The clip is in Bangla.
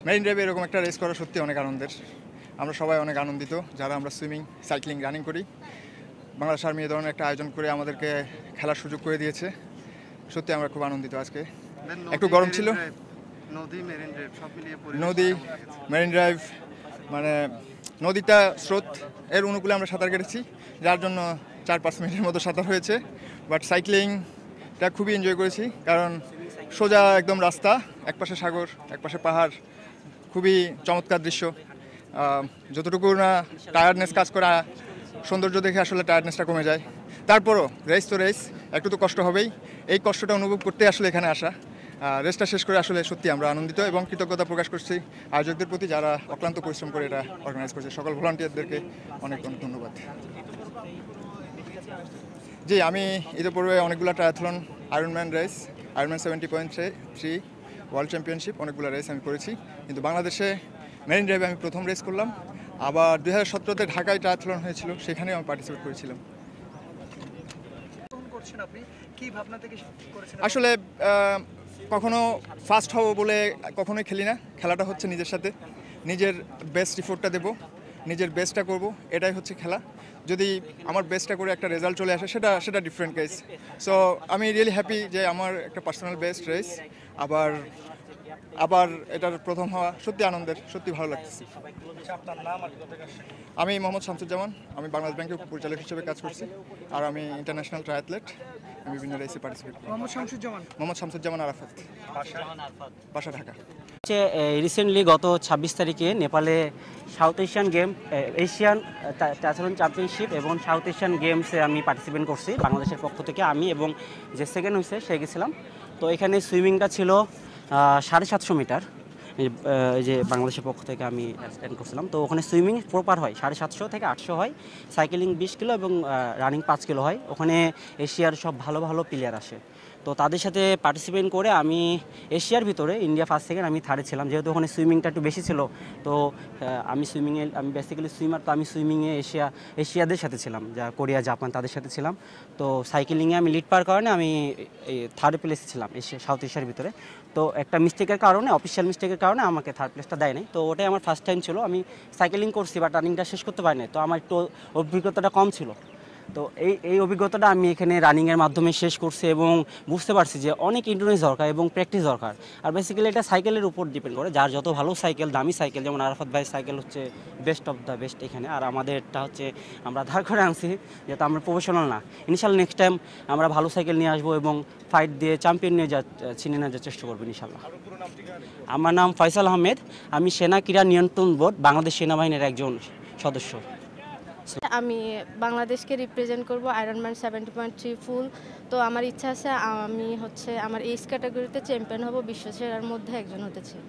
মেরিন ড্রাইভে এরকম একটা রেস করা সত্যি অনেক আনন্দের। আমরা সবাই অনেক আনন্দিত যারা আমরা সুইমিং, সাইক্লিং, রানিং করি। বাংলাদেশ আর্মি এ ধরনের একটা আয়োজন করে আমাদেরকে খেলার সুযোগ করে দিয়েছে। সত্যি আমরা খুব আনন্দিত আজকে। একটু গরম ছিল। নদী, মেরিন ড্রাইভ মানে নদীটা স্রোত এর অনুকূলে আমরা সাঁতার কেটেছি, যার জন্য 4-5 মিনিটের মতো সাঁতার হয়েছে। বাট সাইক্লিংটা খুবই এনজয় করেছি, কারণ সোজা একদম রাস্তা, একপাশে সাগর, একপাশে পাহাড়, খুবই চমৎকার দৃশ্য। যতটুকু না টায়ার্ডনেস কাজ করা, সৌন্দর্য দেখে আসলে টায়ার্ডনেসটা কমে যায়। তারপরও রেস তো রেস, একটু তো কষ্ট হবেই। এই কষ্টটা অনুভব করতে আসলে এখানে আসা। রেসটা শেষ করে আসলে সত্যি আমরা আনন্দিত এবং কৃতজ্ঞতা প্রকাশ করছি আয়োজকদের প্রতি, যারা অক্লান্ত পরিশ্রম করে এটা অর্গানাইজ করছে। সকল ভলান্টিয়ারদেরকে অনেক অনেক ধন্যবাদ। জি, আমি ইতিপূর্বে অনেকগুলো triathlon, Ironman race, Ironman 70.3 world championship, অনেকগুলো রেস আমি করেছি। কিন্তু বাংলাদেশে মেরিন ড্রাইভে আমি প্রথম রেস করলাম। আবার 2017-তে ঢাকায় ট্রায়াথলন হয়েছিল, সেখানেও আমি পার্টিসিপেট করেছিলাম। আসলে কখনো ফার্স্ট হব বলে কখনোই খেলি না। খেলাটা হচ্ছে নিজের সাথে, নিজের বেস্ট রিপোর্টটা দেবো, নিজের বেস্টটা করব, এটাই হচ্ছে খেলা। যদি আমার বেস্টটা করে একটা রেজাল্ট চলে আসে, সেটা ডিফারেন্ট কেস। সো আমি রিয়েলি হ্যাপি যে আমার একটা পার্সোনাল বেস্ট রেস, আবার এটার প্রথম হওয়া সত্যি আনন্দের, সত্যি ভালো লাগতেছে। আমি মোহাম্মদ শামসুজ্জামান, আমি বাংলাদেশ ব্যাংকের পরিচালক হিসেবে কাজ করছি, আর আমি ইন্টারন্যাশনাল ট্রায়াথলেট। আমি বিভিন্ন রেসে পার্টিসিপেট করি। মোহাম্মদ শামসুজ্জামান আরাফাত, বাসা ঢাকা। রিসেন্টলি গত 26 তারিখে নেপালে south Asian game, Asian triathlon championship এবং সাউথ এশিয়ান গেমসে আমি পার্টিসিপেট করছি বাংলাদেশের পক্ষ থেকে। আমি এবং যে সেকেন্ড হয়েছে সে গেছিলাম। তো এখানে সুইমিংটা ছিল 750 মিটার, এই যে বাংলাদেশের পক্ষ থেকে আমি অ্যাটেন্ড করছিলাম। তো ওখানে সুইমিং প্রপার হয় 750 থেকে 800 হয়, সাইকেলিং 20 কিলো এবং রানিং 5 কিলো হয়। ওখানে এশিয়ার সব ভালো ভালো প্লেয়ার আসে। তো তাদের সাথে পার্টিসিপেট করে আমি এশিয়ার ভিতরে ইন্ডিয়া ফার্স্ট সেকেন্ড, আমি থার্ডে ছিলাম। যেহেতু ওখানে সুইমিংটা একটু বেশি ছিল, তো আমি বেসিক্যালি সুইমার, তো আমি সুইমিংয়ে এশিয়াদের সাথে ছিলাম, যা কোরিয়া, জাপান, তাদের সাথে ছিলাম। তো সাইকেলিংয়ে আমি লিড পাওয়ার কারণে আমি থার্ড প্লেসে ছিলাম সাউথ এশিয়ার ভিতরে। তো একটা মিস্টেকের কারণে, অফিসিয়াল মিস্টেকের কারণে আমাকে থার্ড প্লেসটা দেয় নাই। তো ওটাই আমার ফার্স্ট টাইম ছিল। আমি সাইকেলিং করছি বাট রানিংটা শেষ করতে পারিনি, তো আমার একটু অভিজ্ঞতাটা কম ছিল। তো এই অভিজ্ঞতাটা আমি এখানে রানিংয়ের মাধ্যমে শেষ করছি এবং বুঝতে পারছি যে অনেক ইন্ডোরেন্স দরকার এবং প্র্যাকটিস দরকার। আর বেসিক্যালি এটা সাইকেলের উপর ডিপেন্ড করে, যার যত ভালো সাইকেল, দামি সাইকেল, যেমন আরাফাত ভাই সাইকেল হচ্ছে বেস্ট অফ দ্য বেস্ট এখানে। আর আমাদেরটা হচ্ছে আমরা ধার করে আনছি, যেহেতু আমরা প্রফেশনাল না। ইনশাল্লাহ নেক্সট টাইম আমরা ভালো সাইকেল নিয়ে আসবো এবং ফাইট দিয়ে চ্যাম্পিয়ন নিয়ে ছিনিয়ে নেওয়ার চেষ্টা করবো ইনশাল্লাহ। আমার নাম ফয়সাল আহমেদ, আমি সেনা ক্রীড়া নিয়ন্ত্রণ বোর্ড বাংলাদেশ সেনাবাহিনীর একজন সদস্য। আমি বাংলাদেশকে রিপ্রেজেন্ট করব আয়রনম্যান 70.3 ফুল। তো আমার ইচ্ছা আছে আমি আমার এইজ ক্যাটাগরিতে চ্যাম্পিয়ন হব, বিশ্ব সেরার মধ্যে একজন হতে চাই।